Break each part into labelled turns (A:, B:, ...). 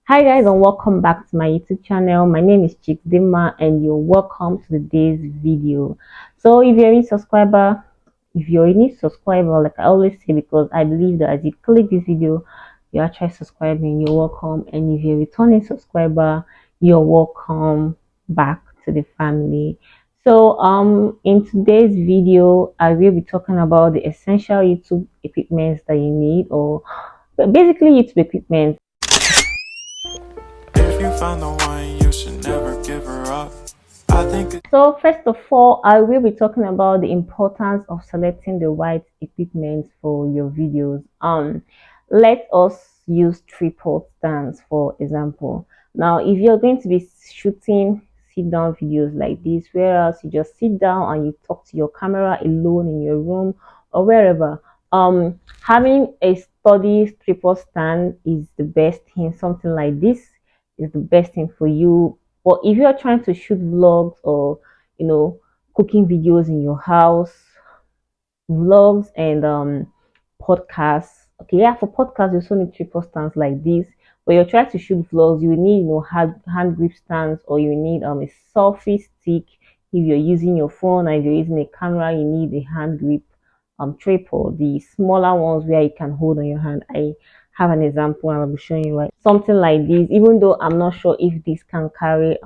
A: Hi guys, and welcome back to my YouTube channel. My name is chiggy and you're welcome to today's video. So if you're a new subscriber, like I always say, because I believe that as you click this video, you're actually subscribing, you're welcome. And if you're a returning subscriber, you're welcome back to the family. So in today's video, I will be talking about the essential YouTube equipments that you need, or basically YouTube equipment.
B: If you find the one, you should never give her up. I think
A: So first of all, I will be talking about the importance of selecting the right equipment for your videos. Let us use tripod stands for example. Now, if you're going to be shooting sit down videos like this, whereas you just sit down and you talk to your camera alone in your room or wherever, having a sturdy tripod stand is the best thing. Something like this is the best thing for you. But if you're trying to shoot vlogs or cooking videos in your house, vlogs and podcasts. Okay, yeah, for podcasts you also need tripod stands like this. But you're trying to shoot vlogs, you need hand grip stands, or you need a selfie stick. If you're using your phone and if you're using a camera, you need a hand grip tripod, the smaller ones where you can hold on your hand. I have an example and I'll be showing you right. Something like this, even though I'm not sure if this can carry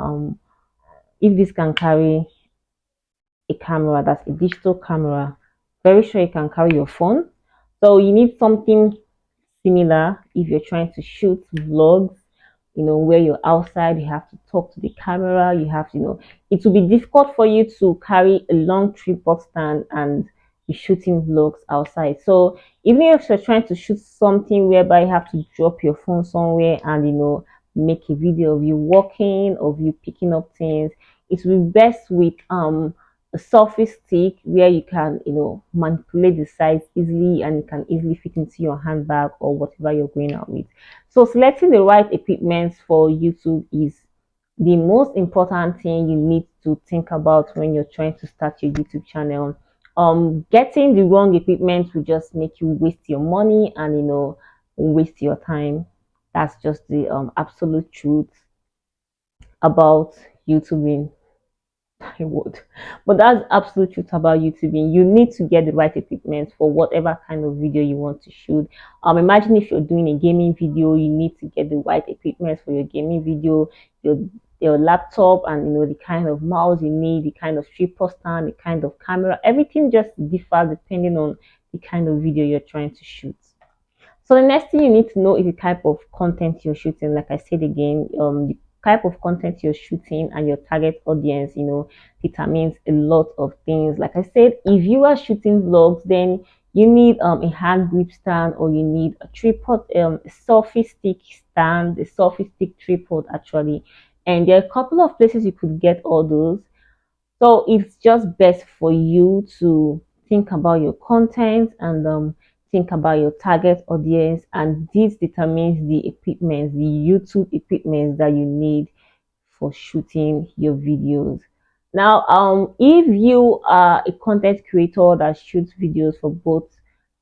A: a camera, that's a digital camera. Very sure you can carry your phone. So you need something similar if you're trying to shoot vlogs, where you're outside, you have to talk to the camera, you have to, it will be difficult for you to carry a long tripod stand and be shooting vlogs outside. So even if you're trying to shoot something whereby you have to drop your phone somewhere and make a video of you walking, of you picking up things, it will be best with a selfie stick where you can manipulate the size easily and it can easily fit into your handbag or whatever you're going out with. So selecting the right equipment for YouTube is the most important thing you need to think about when you're trying to start your YouTube channel. Getting the wrong equipment will just make you waste your money and waste your time. That's just the absolute truth about YouTubing. I would. But that's absolute truth about YouTubing. You need to get the right equipment for whatever kind of video you want to shoot. Imagine if you're doing a gaming video, you need to get the right equipment for your gaming video, your your laptop, and the kind of mouse you need, the kind of tripod stand, the kind of camera. Everything just differs depending on the kind of video you're trying to shoot. So the next thing you need to know is the type of content you're shooting. Like I said again, the type of content you're shooting and your target audience, determines a lot of things. Like I said, if you are shooting vlogs, then you need a hand grip stand, or you need a tripod, a selfie stick stand, a selfie stick tripod actually. And there are a couple of places you could get all those. So it's just best for you to think about your content and think about your target audience, and this determines the equipment, the YouTube equipment that you need for shooting your videos. Now, if you are a content creator that shoots videos for both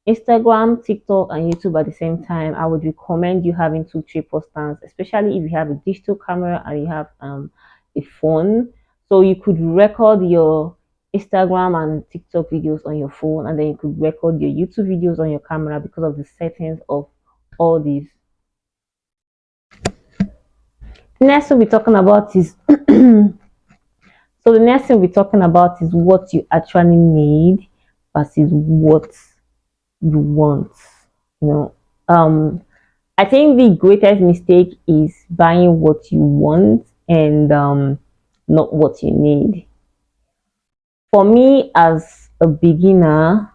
A: Instagram, TikTok, and YouTube at the same time, I would recommend you having two tripod stands, especially if you have a digital camera and you have a phone. So you could record your Instagram and TikTok videos on your phone, and then you could record your YouTube videos on your camera because of the settings of all these. Next, we'll be talking about is so the next thing we're talking about is what you actually need versus what you want. You know, I think the greatest mistake is buying what you want and not what you need. For me, as a beginner,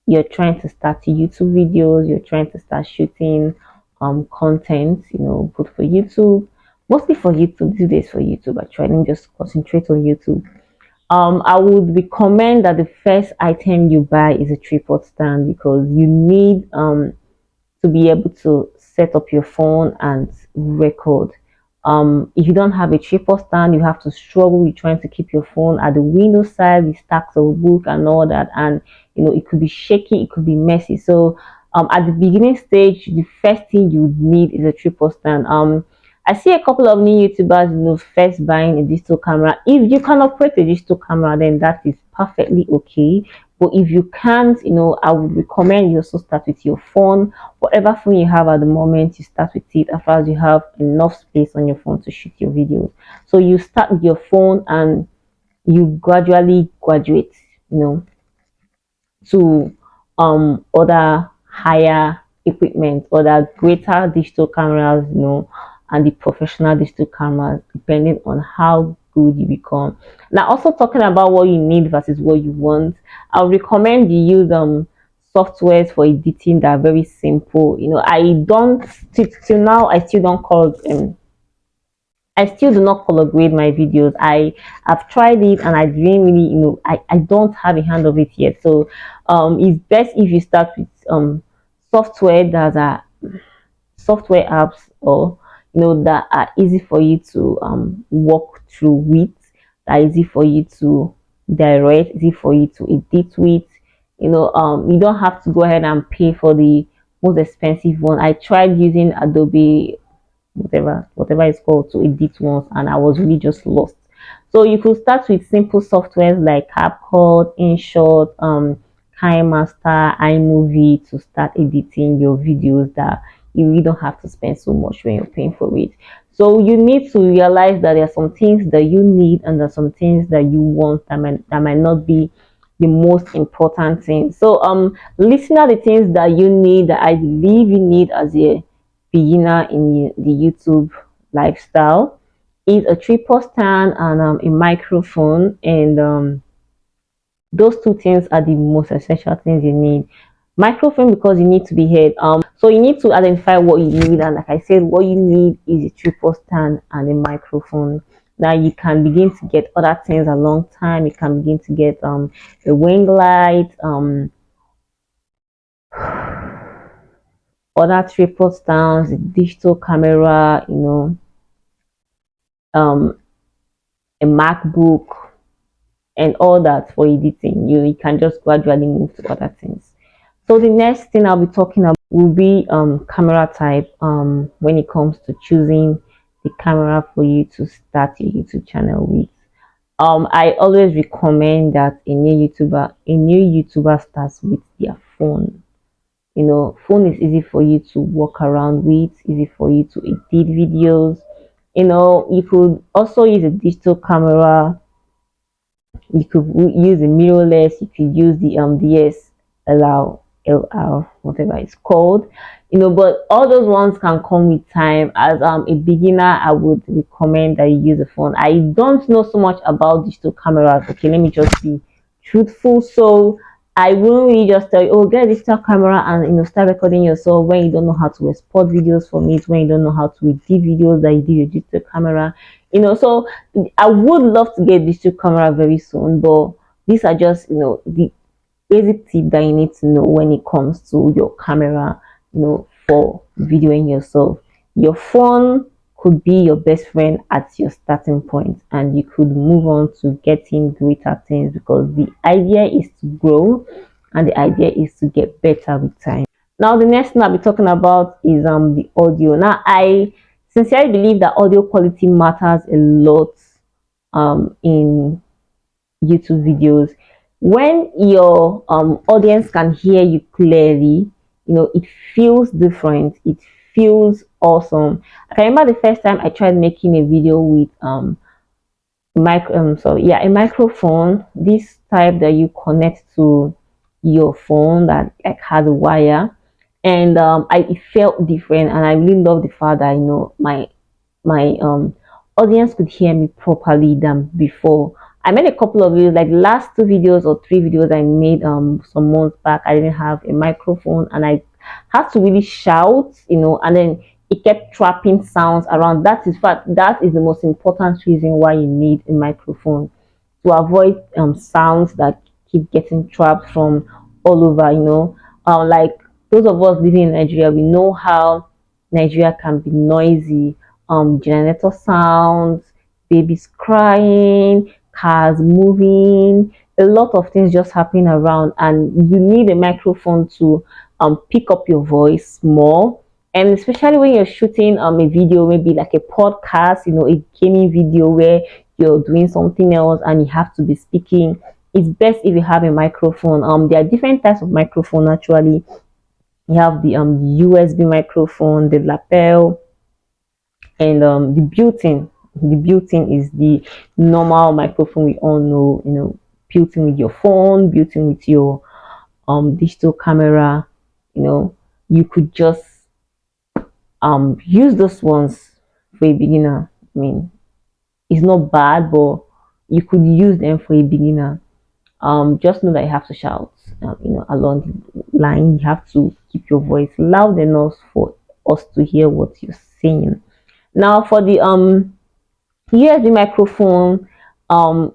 A: you're trying to start YouTube videos, you're trying to start shooting content, good for YouTube, mostly for YouTube, these days for YouTube, actually, just concentrate on YouTube. I would recommend that the first item you buy is a tripod stand, because you need to be able to set up your phone and record. If you don't have a tripod stand, you have to struggle with trying to keep your phone at the window side with stacks of book and all that, and it could be shaky, it could be messy. So at the beginning stage, the first thing you need is a tripod stand. I see a couple of new YouTubers, first buying a digital camera. If you can operate a digital camera, then that is perfectly okay. But if you can't, I would recommend you also start with your phone. Whatever phone you have at the moment, you start with it as far as you have enough space on your phone to shoot your videos. So you start with your phone and you gradually graduate, you know, to other higher equipment, other greater digital cameras, and the professional digital cameras, depending on how good you become. Now, also talking about what you need versus what you want, I would recommend you use softwares for editing that are very simple. I don't till now I still don't call I still do not color grade my videos. I have tried it and I didn't really, I don't have a hand of it yet. So it's best if you start with software that are software apps, or that are easy for you to walk through with, that are easy for you to direct, easy for you to edit with. You don't have to go ahead and pay for the most expensive one. I tried using Adobe whatever it's called to edit once, and I was really just lost. So you could start with simple softwares like CapCut, InShot, KineMaster, iMovie to start editing your videos that you really don't have to spend so much when you're paying for it. So you need to realize that there are some things that you need and there are some things that you want that might not be the most important thing. So listen at the things that you need, that I believe you need as a beginner in the YouTube lifestyle, is a tripod stand and a microphone, and those two things are the most essential things you need. Microphone because you need to be heard. So you need to identify what you need, and like I said, what you need is a tripod stand and a microphone. Now you can begin to get other things a long time. You can begin to get a ring light, other tripod stands, a digital camera, um a MacBook, and all that for editing. You can just gradually move to other things. So the next thing I'll be talking about will be camera type, when it comes to choosing the camera for you to start your YouTube channel with. I always recommend that a new YouTuber starts with their phone. Phone is easy for you to walk around with, easy for you to edit videos. You could also use a digital camera. You could use a mirrorless. You could use the DSLR, LR, whatever it's called. But all those ones can come with time. As a beginner, I would recommend that you use a phone. I don't know so much about digital cameras. Okay, let me just be truthful. So I won't really just tell you, oh, get a digital camera and start recording yourself when you don't know how to export videos from it, when you don't know how to edit videos that you do with digital camera. So I would love to get digital camera very soon, but these are just the basic tip that you need to know when it comes to your camera, for videoing yourself. Your phone could be your best friend at your starting point, and you could move on to getting greater things, because the idea is to grow and the idea is to get better with time. Now the next thing I'll be talking about is the audio. Now I sincerely believe that audio quality matters a lot in YouTube videos. When your audience can hear you clearly, it feels different. It feels awesome. I remember the first time I tried making a video with a microphone, this type that you connect to your phone that like has a wire, and it felt different, and I really love the fact that my audience could hear me properly than before. I made a couple of videos, like last 2 videos or 3 videos I made some months back. I didn't have a microphone and I had to really shout, and then it kept trapping sounds around. That is the most important reason why you need a microphone, to avoid sounds that keep getting trapped from all over. Like those of us living in Nigeria, we know how Nigeria can be noisy. Generator sounds, babies crying, cars moving, a lot of things just happening around, and you need a microphone to pick up your voice more, And especially when you're shooting a video, maybe like a podcast, a gaming video where you're doing something else and you have to be speaking, it's best if you have a microphone. There are different types of microphone actually. You have the USB microphone, the lapel, and the built-in. The built-in is the normal microphone we all know, built-in with your phone, built-in with your digital camera. You could just use those ones for a beginner. I mean, it's not bad, but you could use them for a beginner. Just know that you have to shout, along the line. You have to keep your voice loud enough for us to hear what you're saying. Now, for the USB microphone,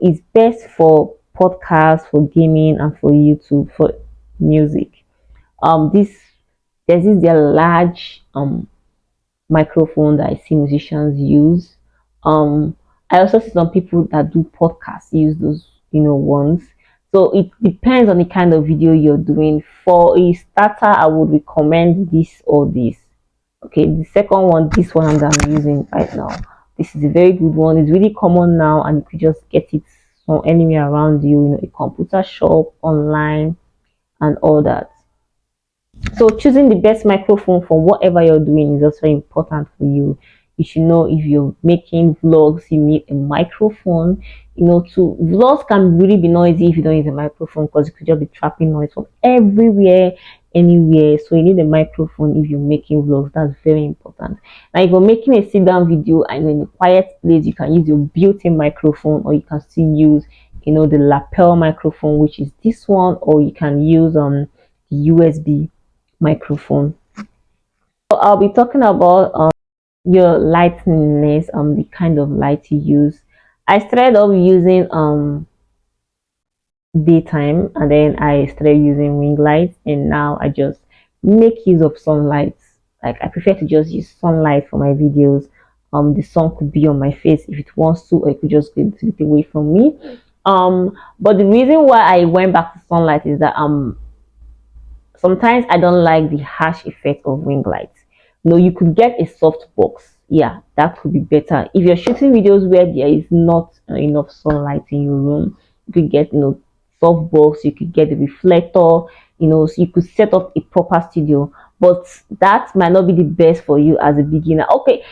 A: is best for podcasts, for gaming, and for YouTube, for music. This there's this their large microphone that I see musicians use. I also see some people that do podcasts use those, ones. So it depends on the kind of video you're doing. For a starter, I would recommend this or this. Okay, the second one, this one that I'm using right now. This is a very good one. It's really common now, and you could just get it from anywhere around you, a computer shop, online, and all that. So choosing the best microphone for whatever you're doing is also important for you. You should know if you're making vlogs, you need a microphone. To vlogs can really be noisy if you don't use a microphone, because you could just be trapping noise from everywhere, anywhere. So you need a microphone if you're making vlogs. That's very important. Now, if you're making a sit-down video and in a quiet place, you can use your built-in microphone, or you can still use, the lapel microphone, which is this one, or you can use the USB microphone. So I'll be talking about your lightningness, the kind of light you use. I started off using daytime, and then I started using ring lights, and now I just make use of sunlight. Like, I prefer to just use sunlight for my videos. The sun could be on my face if it wants to, or it could just go a little bit away from me. But the reason why I went back to sunlight is that sometimes I don't like the harsh effect of ring lights. No, you could get a soft box. Yeah, that could be better. If you're shooting videos where there is not enough sunlight in your room, you could get, soft box. You could get a reflector, so you could set up a proper studio. But that might not be the best for you as a beginner. Okay,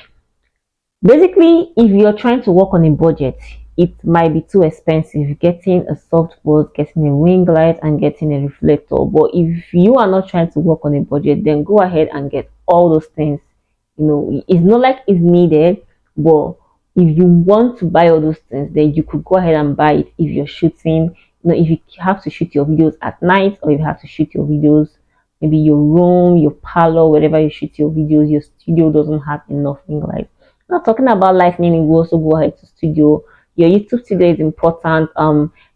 A: basically, if you're trying to work on a budget, it might be too expensive getting a soft board, getting a ring light, and getting a reflector. But if you are not trying to work on a budget, then go ahead and get all those things. It's not like it's needed, but if you want to buy all those things, then you could go ahead and buy it if you're shooting. If you have to shoot your videos at night, or if you have to shoot your videos, maybe your room, your parlor, wherever you shoot your videos, your studio doesn't have enough ring light. Not talking about lightning, we also go ahead to studio. Your YouTube studio is important.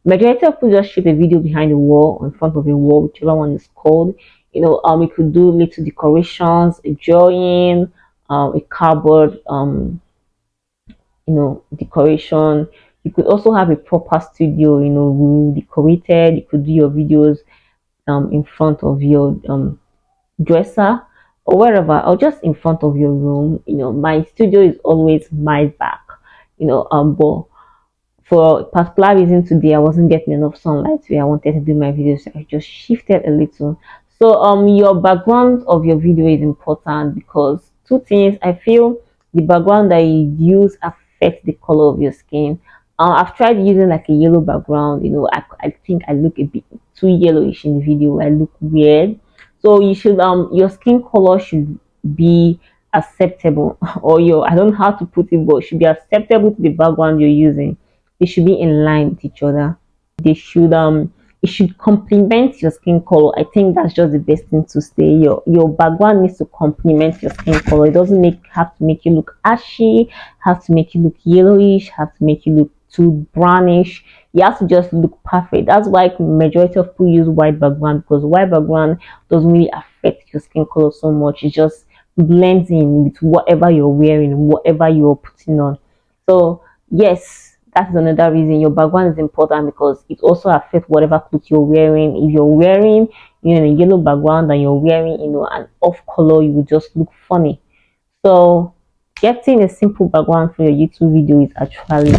A: Majority of people just shoot a video behind a wall, in front of a wall, whichever one is called. You could do little decorations, a drawing, a cardboard, decoration. You could also have a proper studio, decorated. You could do your videos in front of your dresser, or wherever, or just in front of your room. My studio is always my back, but for a particular reason today, I wasn't getting enough sunlight where I wanted to do my videos, so I just shifted a little. So your background of your video is important, because two things. I feel the background that you use affects the color of your skin. I've tried using like a yellow background. I think I look a bit too yellowish in the video. I look weird. So you should your skin color should be acceptable, or I don't know how to put it, but it should be acceptable to the background you're using. They should be in line with each other. They should it should complement your skin color. I think that's just the best thing to say. Your background needs to complement your skin color. It doesn't have to make you look ashy, have to make you look yellowish, have to make you look too brownish. You have to just look perfect. That's why majority of people use white background, because white background doesn't really affect your skin color so much. It just blends in with whatever you're wearing, whatever you're putting on. So yes, that is another reason your background is important, because it also affects whatever clothes you're wearing. If you're wearing, a yellow background and you're wearing, an off color, you will just look funny. So getting a simple background for your YouTube video is actually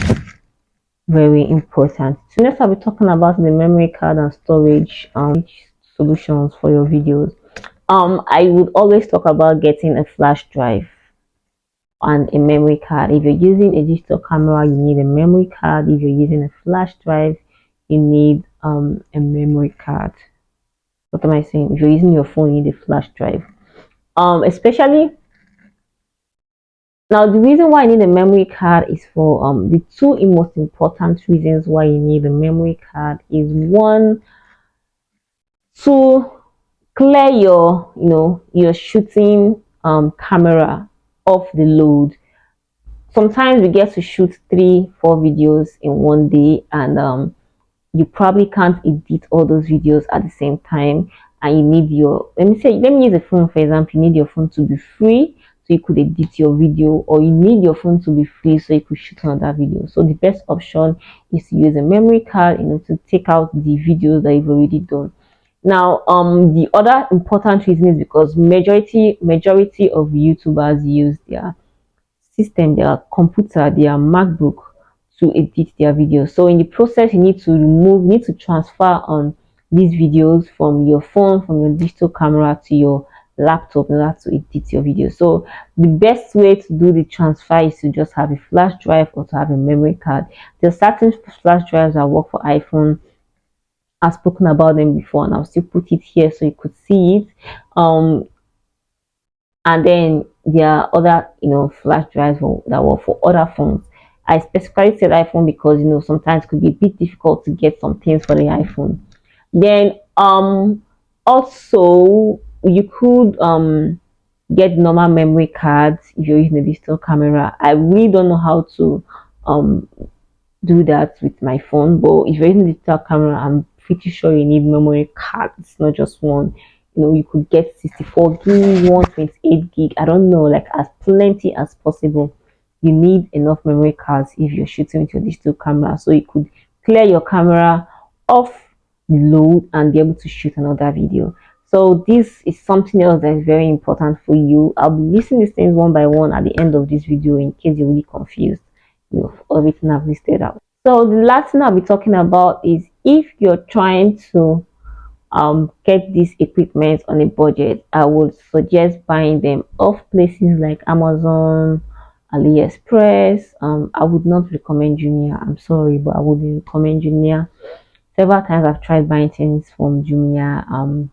A: very important. So next I'll be talking about the memory card and storage solutions for your videos. I would always talk about getting a flash drive and a memory card. If you're using a digital camera, you need a memory card. If you're using a flash drive, you need a memory card. What am I saying? If you're using your phone, you need a flash drive. Especially now, the reason why I need a memory card is for the two most important reasons why you need a memory card is one, to clear your shooting camera off the load. Sometimes we get to shoot 3-4 videos in one day, and you probably can't edit all those videos at the same time, and you need your, let me use a phone for example. You need your phone to be free so you could edit your video, or you need your phone to be free so you could shoot another video. So the best option is to use a memory card, to take out the videos that you've already done. Now the other important reason is because majority of YouTubers use their system, their computer, their MacBook to edit their videos. So in the process, you need to transfer on these videos from your phone, from your digital camera to your laptop in order to edit your video. So the best way to do the transfer is to just have a flash drive or to have a memory card. There are certain flash drives that work for iPhone. I've spoken about them before, and I'll still put it here so you could see it. And then there are other flash drives that work for other phones. I specifically said iPhone because sometimes it could be a bit difficult to get some things for the iPhone. Then also you could get normal memory cards if you're using a digital camera. I really don't know how to do that with my phone, but if you're using a digital camera, I'm pretty sure you need memory cards, not just one. You could get 64 gig, 128 gig, I don't know, like as plenty as possible. You need enough memory cards if you're shooting with your digital camera, so you could clear your camera off the load and be able to shoot another video. So this is something else that is very important for you. I'll be listing these things one by one at the end of this video in case you're really confused everything I've listed out. So the last thing I'll be talking about is if you're trying to get these equipment on a budget, I would suggest buying them off places like Amazon, AliExpress. I would not recommend Jumia. I'm sorry, but I wouldn't recommend Jumia. Several times I've tried buying things from Jumia.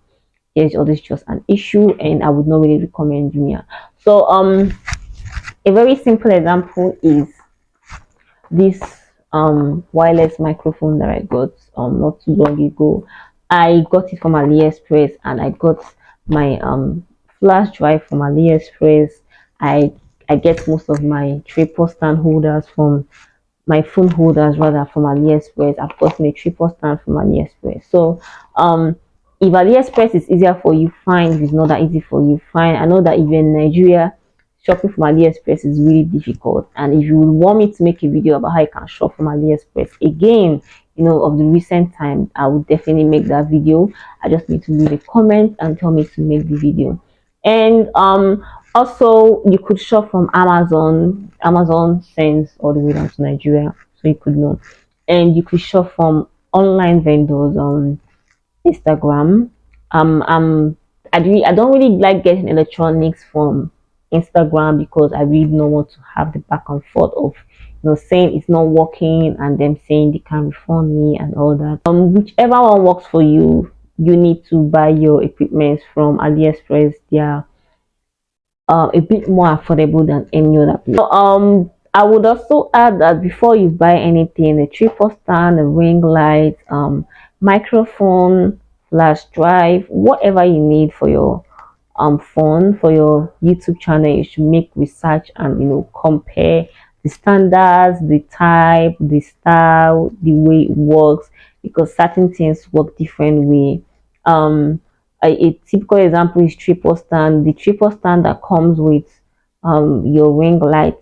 A: It's always just an issue, and I would not really recommend Jumia. So a very simple example is this wireless microphone that I got not too long ago. I got it from AliExpress, and I got my flash drive from AliExpress. I get most of my tripod stand holders from my phone holders rather from AliExpress. I've gotten a tripod stand from AliExpress. So if AliExpress is easier for you, fine. If it's not that easy for you, fine. I know that if you're in Nigeria, shopping from AliExpress is really difficult. And if you want me to make a video about how you can shop from AliExpress, again, of the recent time, I would definitely make that video. I just need to leave a comment and tell me to make the video. And also you could shop from Amazon. Amazon sends all the way down to Nigeria, so you could know. And you could shop from online vendors on Instagram. I don't really like getting electronics from Instagram because I really don't want to have the back and forth of saying it's not working and them saying they can refund me and all that. Whichever one works for you, you need to buy your equipment from AliExpress. They are a bit more affordable than any other place. So, I would also add that before you buy anything, a tripod stand, a ring light, microphone, flash drive, whatever you need for your phone, for your YouTube channel, you should make research and compare the standards, the type, the style, the way it works, because certain things work different way. A typical example is tripod stand. The tripod stand that comes with your ring light,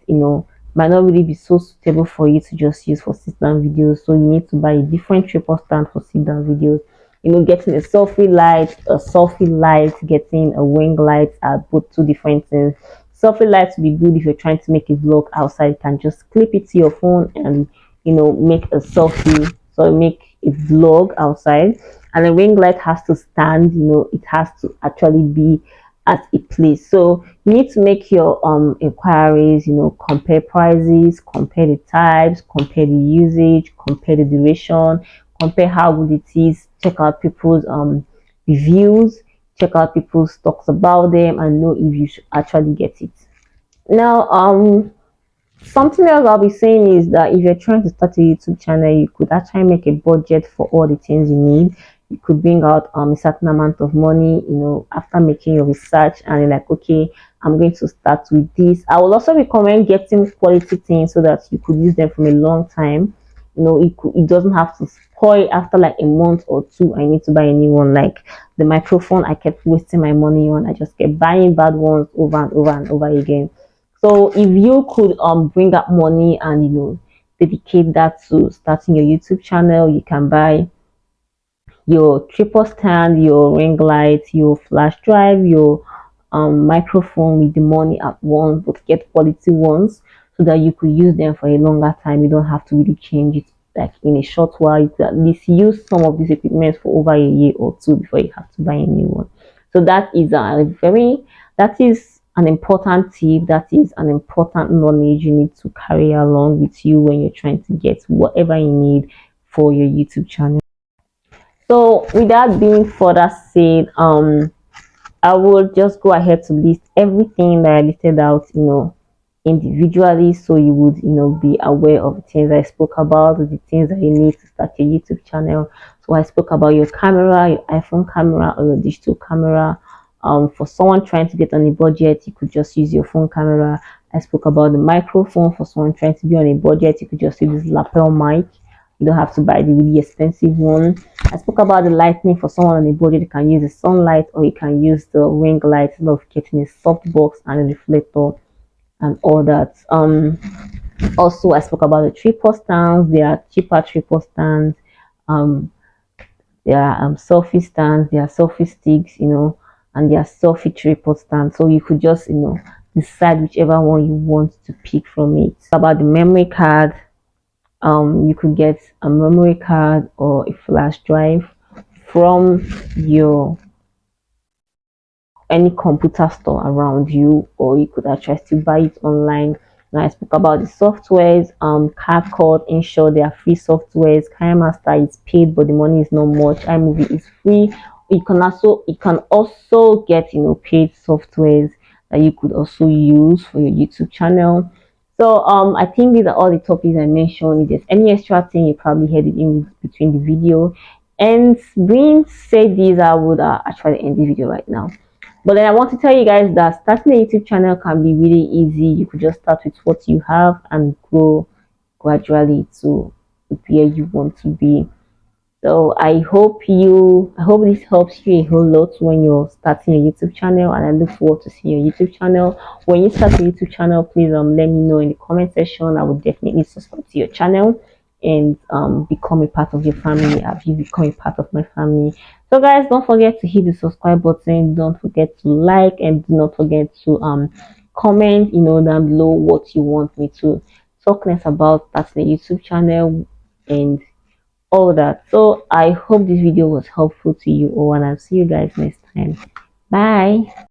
A: might not really be so suitable for you to just use for sit down videos. So you need to buy a different tripod stand for sit down videos. Getting a selfie light, getting a ring light are both two different things. Selfie lights will be good if you're trying to make a vlog outside. You can just clip it to your phone and make a selfie, so make a vlog outside. And the ring light has to stand, it has to actually be at a place. So you need to make your inquiries, compare prices, compare the types, compare the usage, compare the duration, compare how good it is, check out people's reviews, check out people's talks about them, and know if you should actually get it. Now something else I'll be saying is that if you're trying to start a YouTube channel, you could actually make a budget for all the things you need. You could bring out a certain amount of money, after making your research, and you're like, okay, I'm going to start with this. I will also recommend getting quality things so that you could use them from a long time. It doesn't have to spoil after like a month or two. I need to buy a new one. Like the microphone, I kept wasting my money on. I just kept buying bad ones over and over and over again. So if you could bring up money and dedicate that to starting your YouTube channel, you can buy your tripod stand, your ring light, your flash drive, your microphone with the money at once, but get quality ones so that you could use them for a longer time. You don't have to really change it like in a short while. You could at least use some of these equipment for over a year or two before you have to buy a new one. So that is an important tip. That is an important knowledge you need to carry along with you when you're trying to get whatever you need for your YouTube channel. So with that being further said, I will just go ahead to list everything that I listed out, individually, so you would, be aware of the things I spoke about, the things that you need to start your YouTube channel. So I spoke about your camera, your iPhone camera or your digital camera. For someone trying to get on a budget, you could just use your phone camera. I spoke about the microphone. For someone trying to be on a budget, you could just use this lapel mic. You don't have to buy the really expensive one. I spoke about the lighting. For someone on a budget, you can use the sunlight or you can use the ring light instead of getting a soft box and a reflector and all that. Also I spoke about the tripod stands. There are cheaper tripod stands. There are selfie stands, there are selfie sticks, and there are selfie tripod stands. So you could just decide whichever one you want to pick from it. About the memory card, you could get a memory card or a flash drive from your any computer store around you, or you could actually still buy it online. Now I spoke about the softwares, CapCut, ensure they are free softwares. KineMaster is paid, but the money is not much. iMovie is free. You can also get paid softwares that you could also use for your YouTube channel. So I think these are all the topics I mentioned. If there's any extra thing, you probably heard it in between the video. And being said this, I would actually end the video right now. But then I want to tell you guys that starting a YouTube channel can be really easy. You could just start with what you have and grow gradually to where you want to be. So I hope this helps you a whole lot when you're starting a YouTube channel, and I look forward to seeing your YouTube channel. When you start a YouTube channel, please let me know in the comment section. I will definitely subscribe to your channel and become a part of your family. Have you become a part of my family? So guys, don't forget to hit the subscribe button. Don't forget to like, and do not forget to comment down below what you want me to talk next about starting a YouTube channel and all that. So I hope this video was helpful to you all, and I'll see you guys next time. Bye.